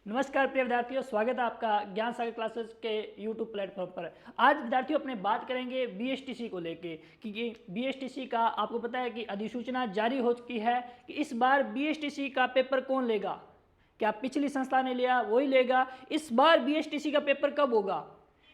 नमस्कार प्रिय विद्यार्थियों, स्वागत है आपका ज्ञान सागर क्लासेस के यूट्यूब प्लेटफॉर्म पर। आज विद्यार्थियों अपने बात करेंगे बीएसटीसी को लेके, क्योंकि बीएसटीसी का आपको पता है कि अधिसूचना जारी हो चुकी है कि इस बार बीएसटीसी का पेपर कौन लेगा। क्या पिछली संस्था ने लिया वही लेगा? इस बार बीएसटीसी का पेपर कब होगा?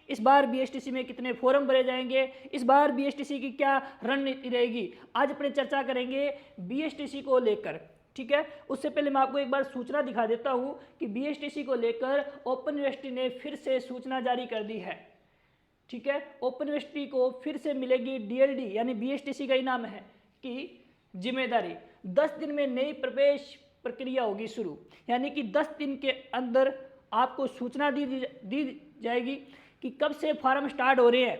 इस बार बीएसटीसी में कितने फॉर्म भरे जाएंगे? इस बार बीएसटीसी की क्या रणनीति रहेगी? आज अपने चर्चा करेंगे बीएसटीसी को लेकर। ठीक है, उससे पहले मैं आपको एक बार सूचना दिखा देता हूं कि बीएसटीसी को लेकर ओपन यूनिवर्सिटी ने फिर से सूचना जारी कर दी है। ठीक है, ओपन यूनिवर्सिटी को फिर से मिलेगी डीएलडी, यानी बीएसटीसी का ही नाम है कि जिम्मेदारी। 10 दिन में नई प्रवेश प्रक्रिया होगी शुरू, यानी कि 10 दिन के अंदर आपको सूचना दी जाएगी कि कब से फॉर्म स्टार्ट हो रहे हैं।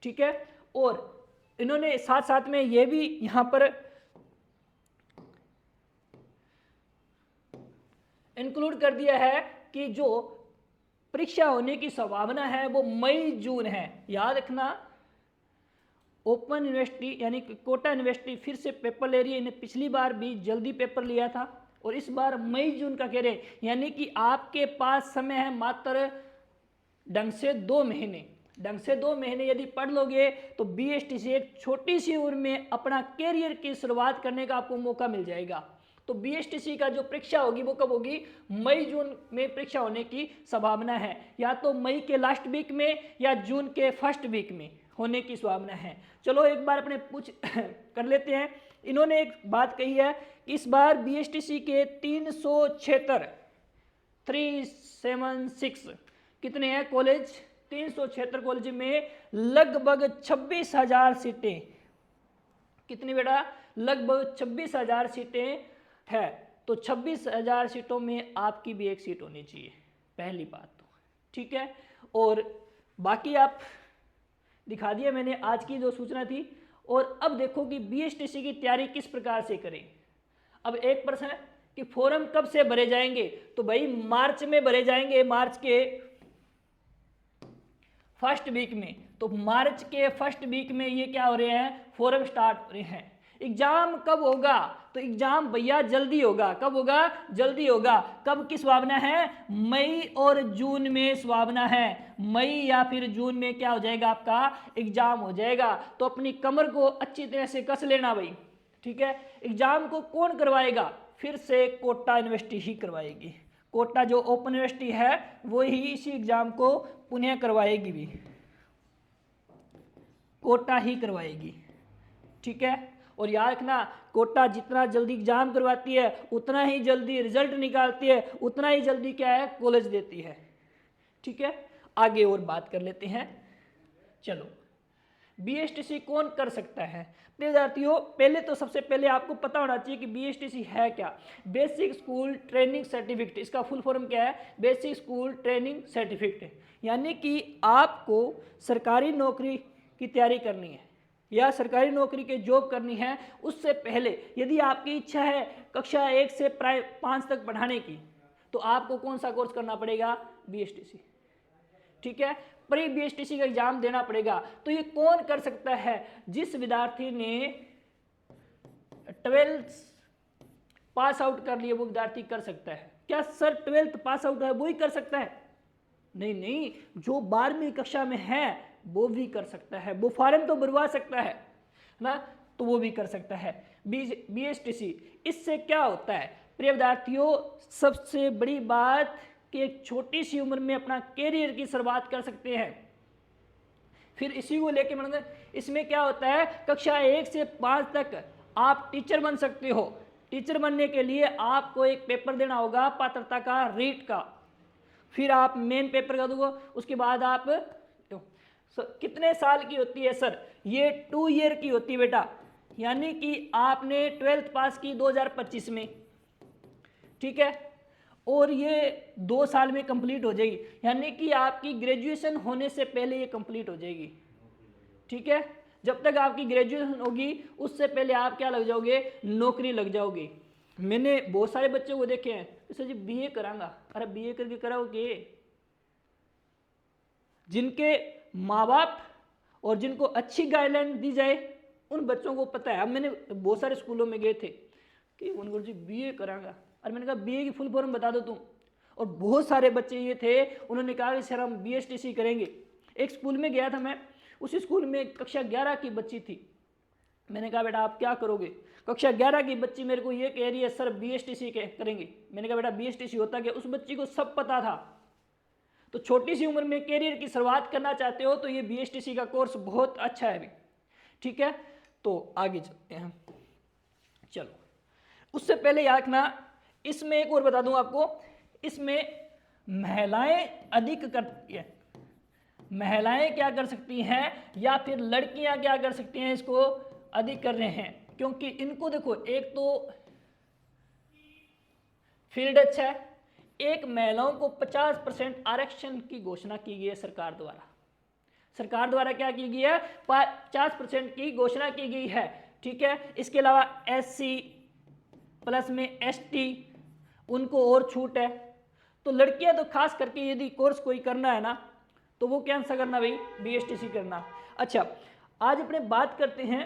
ठीक है, और इन्होंने साथ साथ में ये भी यहाँ पर इंक्लूड कर दिया है कि जो परीक्षा होने की संभावना है वो मई जून है। याद रखना, ओपन यूनिवर्सिटी यानी कोटा यूनिवर्सिटी फिर से पेपर ले रही है। इन्हें पिछली बार भी जल्दी पेपर लिया था और इस बार मई जून का कह रहे हैं, यानी कि आपके पास समय है मात्र ढंग से 2 महीने। ढंग से 2 महीने यदि पढ़ लोगे तो बीएसटीसी एक छोटी सी उम्र में अपना कैरियर की शुरुआत करने का आपको मौका मिल जाएगा। तो बीएसटीसी का जो परीक्षा होगी वो कब होगी? मई जून में परीक्षा होने की संभावना है, या तो मई के लास्ट वीक में या जून के फर्स्ट वीक में होने की संभावना है। चलो एक बार अपने पूछ कर लेते हैं। इन्होंने एक बात कही है कि इस बार बीएसटीसी के 376 कितने हैं कॉलेज? 376 कॉलेज में लगभग 26,000 सीटें। कितनी बेटा? लगभग 26,000 सीटें है। तो 26,000 सीटों में आपकी भी एक सीट होनी चाहिए, पहली बात तो। ठीक है, और बाकी आप दिखा दिया मैंने आज की जो सूचना थी। और अब देखो कि बीएसटीसी की तैयारी किस प्रकार से करें। अब एक प्रश्न है कि फॉर्म कब से भरे जाएंगे? तो भाई मार्च में भरे जाएंगे, मार्च के फर्स्ट वीक में। तो मार्च के फर्स्ट वीक में ये क्या हो रहे हैं? फॉर्म स्टार्ट हो रहे हैं। एग्जाम कब होगा? तो एग्जाम भैया जल्दी होगा। कब होगा? जल्दी होगा। कब की संभावना है? मई और जून में संभावना है। मई या फिर जून में क्या हो जाएगा? आपका एग्जाम हो जाएगा। तो अपनी कमर को अच्छी तरह से कस लेना भाई। ठीक है, एग्जाम को कौन करवाएगा? फिर से कोटा यूनिवर्सिटी ही करवाएगी। कोटा जो ओपन यूनिवर्सिटी है वो ही इसी एग्जाम को पुनः करवाएगी भी, कोटा ही करवाएगी। ठीक है, और याद रखना, कोटा जितना जल्दी एग्जाम करवाती है उतना ही जल्दी रिजल्ट निकालती है, उतना ही जल्दी क्या है? कॉलेज देती है। ठीक है, आगे और बात कर लेते हैं। चलो, बीएसटीसी कौन कर सकता है? विद्यार्थियों, पहले तो सबसे पहले आपको पता होना चाहिए कि बीएसटीसी है क्या। बेसिक स्कूल ट्रेनिंग सर्टिफिकेट, इसका फुल फॉर्म क्या है? Basic school training certificate. यानी कि आपको सरकारी नौकरी की तैयारी करनी है या सरकारी नौकरी के जॉब करनी है, उससे पहले यदि आपकी इच्छा है कक्षा 1 से 5 तक पढ़ाने की, तो आपको कौन सा कोर्स करना पड़ेगा? बीएसटीसी। ठीक है, प्री बीएसटीसी का एग्जाम देना पड़ेगा। तो ये कौन कर सकता है? जिस विद्यार्थी ने 12th पास आउट कर लिया वो विद्यार्थी कर सकता है। क्या सर 12th पास आउट है वो ही कर सकता है? नहीं नहीं, जो 12वीं कक्षा में है वो भी कर सकता है। वो फॉर्म तो भरवा सकता है ना, तो वो भी कर सकता है बीएसटीसी। इससे क्या होता है प्रिय विद्यार्थियों? सबसे बड़ी बात कि एक छोटी सी उम्र में अपना कैरियर की शुरुआत कर सकते हैं। फिर इसी को लेके मतलब इसमें क्या होता है? कक्षा 1 से 5 तक आप टीचर बन सकते हो। टीचर बनने के लिए आपको एक पेपर देना होगा पात्रता का, रीट का। फिर आप मेन पेपर का दोगे, उसके बाद आप कितने साल की होती है सर? ये 2 ईयर की होती है बेटा। यानी कि आपने 12th पास की 2025 में, ठीक है, और ये 2 साल में कंप्लीट हो जाएगी। यानी कि आपकी ग्रेजुएशन होने से पहले ये कंप्लीट हो जाएगी। ठीक है, जब तक आपकी ग्रेजुएशन होगी उससे पहले आप क्या लग जाओगे? नौकरी लग जाओगे। मैंने बहुत सारे बच्चों को देखे हैं, सर जी बीए करांगा। अरे बीए करके कराओगे? जिनके माँ बाप और जिनको अच्छी गाइडलाइन दी जाए उन बच्चों को पता है। अब मैंने बहुत सारे स्कूलों में गए थे कि उनको जी बीए करांगा, और मैंने कहा बीए की फुल फॉर्म बता दो तुम, और बहुत सारे बच्चे ये थे, उन्होंने कहा कि सर हम BSTC करेंगे। एक स्कूल में गया था मैं, उस स्कूल में कक्षा 11 की बच्ची थी। मैंने कहा बेटा आप क्या करोगे? कक्षा 11 की बच्ची मेरे को ये कह रही है सर BSTC करेंगे। मैंने कहा बेटा BSTC होता क्या? उस बच्ची को सब पता था। तो छोटी सी उम्र में कैरियर की शुरुआत करना चाहते हो तो ये BSTC का कोर्स बहुत अच्छा है अभी, ठीक है। तो आगे चलते हैं, चलो। उससे पहले याद रखना, इसमें एक और बता दूं आपको, इसमें महिलाएं अधिक करती है, महिलाएं क्या कर सकती हैं या फिर लड़कियां क्या कर सकती हैं, इसको अधिक कर रहे हैं। क्योंकि इनको देखो, एक तो फील्ड अच्छा है, एक महिलाओं को 50% आरक्षण की घोषणा की गई है सरकार द्वारा। सरकार द्वारा क्या की गई है? 50% की घोषणा की गई है, ठीक है। इसके अलावा SC प्लस में ST उनको और छूट है। तो लड़कियां तो खास करके यदि कोर्स कोई करना है ना तो वो क्या सा करना भाई? BSTC करना। अच्छा, आज अपने बात करते हैं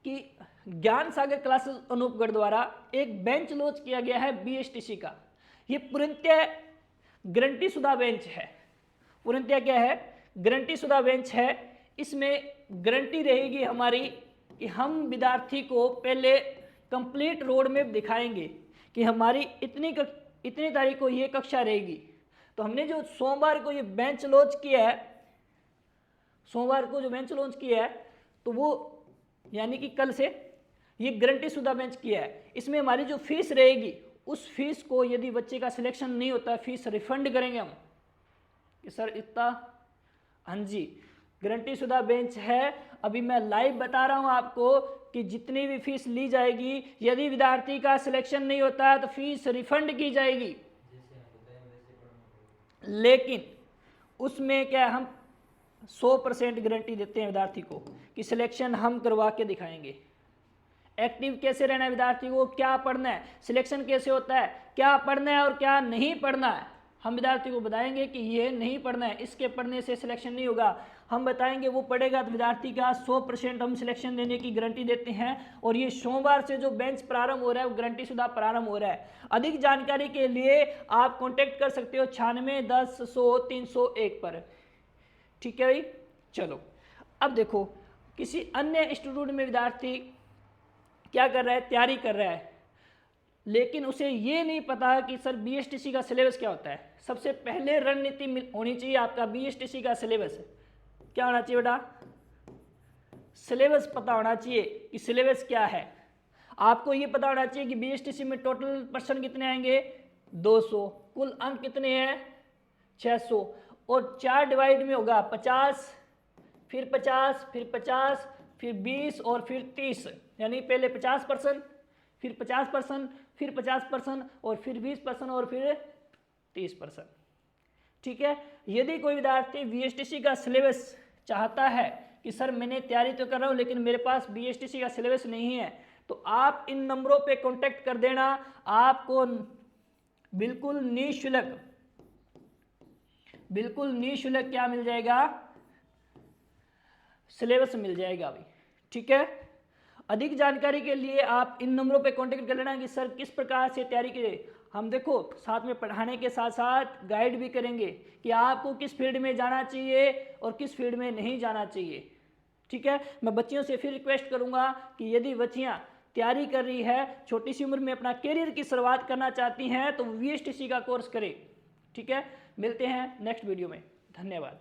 कि ज्ञान सागर क्लासेस अनूपगढ़ द्वारा एक बेंच लॉन्च किया गया है BSTC का। ये पूर्णतः गारंटी शुदा बेंच है। पूर्णतः क्या है? गारंटी शुदा बेंच है। इसमें गारंटी रहेगी हमारी कि हम विद्यार्थी को पहले कंप्लीट रोड मैप दिखाएंगे कि हमारी इतनी तारीख को ये कक्षा रहेगी। तो हमने जो सोमवार को ये बेंच लॉन्च किया है, सोमवार को जो बेंच लॉन्च किया है, तो वो यानी कि कल से ये गारंटी शुदा बेंच किया है। इसमें हमारी जो फीस रहेगी, उस फीस को यदि बच्चे का सिलेक्शन नहीं होता, फीस रिफंड करेंगे हम कि सर इतना। हाँ जी, गारंटी शुदा बेंच है। अभी मैं लाइव बता रहा हूँ आपको कि जितनी भी फीस ली जाएगी, यदि विद्यार्थी का सिलेक्शन नहीं होता है तो फीस रिफंड की जाएगी। लेकिन उसमें क्या, हम 100% गारंटी देते हैं विद्यार्थी को कि सिलेक्शन हम करवा के दिखाएंगे। एक्टिव कैसे रहना है विद्यार्थी को, क्या पढ़ना है, सिलेक्शन कैसे होता है, क्या पढ़ना है और क्या नहीं पढ़ना है, हम विद्यार्थी को बताएंगे कि ये नहीं पढ़ना है, इसके पढ़ने से सिलेक्शन नहीं होगा। हम बताएंगे, वो पढ़ेगा तो विद्यार्थी का 100% हम सिलेक्शन देने की गारंटी देते हैं। और ये सोमवार से जो बेंच प्रारंभ हो रहा है वो गारंटी शुदा प्रारंभ हो रहा है। अधिक जानकारी के लिए आप कॉन्टेक्ट कर सकते हो 96 10 100 301 पर, ठीक है भाई। चलो, अब देखो, किसी अन्य स्टूडेंट में विद्यार्थी क्या कर रहा है, तैयारी कर रहा है, लेकिन उसे ये नहीं पता कि सर BSTC का सिलेबस क्या होता है। सबसे पहले रणनीति होनी चाहिए आपका BSTC का सिलेबस क्या होना चाहिए बेटा? सिलेबस पता होना चाहिए कि सिलेबस क्या है। आपको ये पता होना चाहिए कि BSTC में टोटल पर्सन कितने आएंगे? 200। कुल अंक कितने हैं? 600। और 4 डिवाइड में होगा 50, फिर 50, फिर 50, फिर 20 और फिर 30। यानी पहले 50%, फिर 50%, फिर 50% और फिर 20% और फिर 30%, ठीक है। यदि कोई विद्यार्थी BSTC का सिलेबस चाहता है कि सर मैंने तैयारी तो कर रहा हूँ लेकिन मेरे पास BSTC का सिलेबस नहीं है, तो आप इन नंबरों पे कांटेक्ट कर देना। आपको बिल्कुल निःशुल्क क्या मिल जाएगा? सिलेबस मिल जाएगा भाई, ठीक है। अधिक जानकारी के लिए आप इन नंबरों पे कांटेक्ट कर लेना कि सर किस प्रकार से तैयारी करें। हम देखो साथ में पढ़ाने के साथ साथ गाइड भी करेंगे कि आपको किस फील्ड में जाना चाहिए और किस फील्ड में नहीं जाना चाहिए, ठीक है। मैं बच्चियों से फिर रिक्वेस्ट करूंगा कि यदि बच्चियां तैयारी कर रही है, छोटी सी उम्र में अपना करियर की शुरुआत करना चाहती हैं, तो BSTC का कोर्स करें, ठीक है। मिलते हैं नेक्स्ट वीडियो में, धन्यवाद।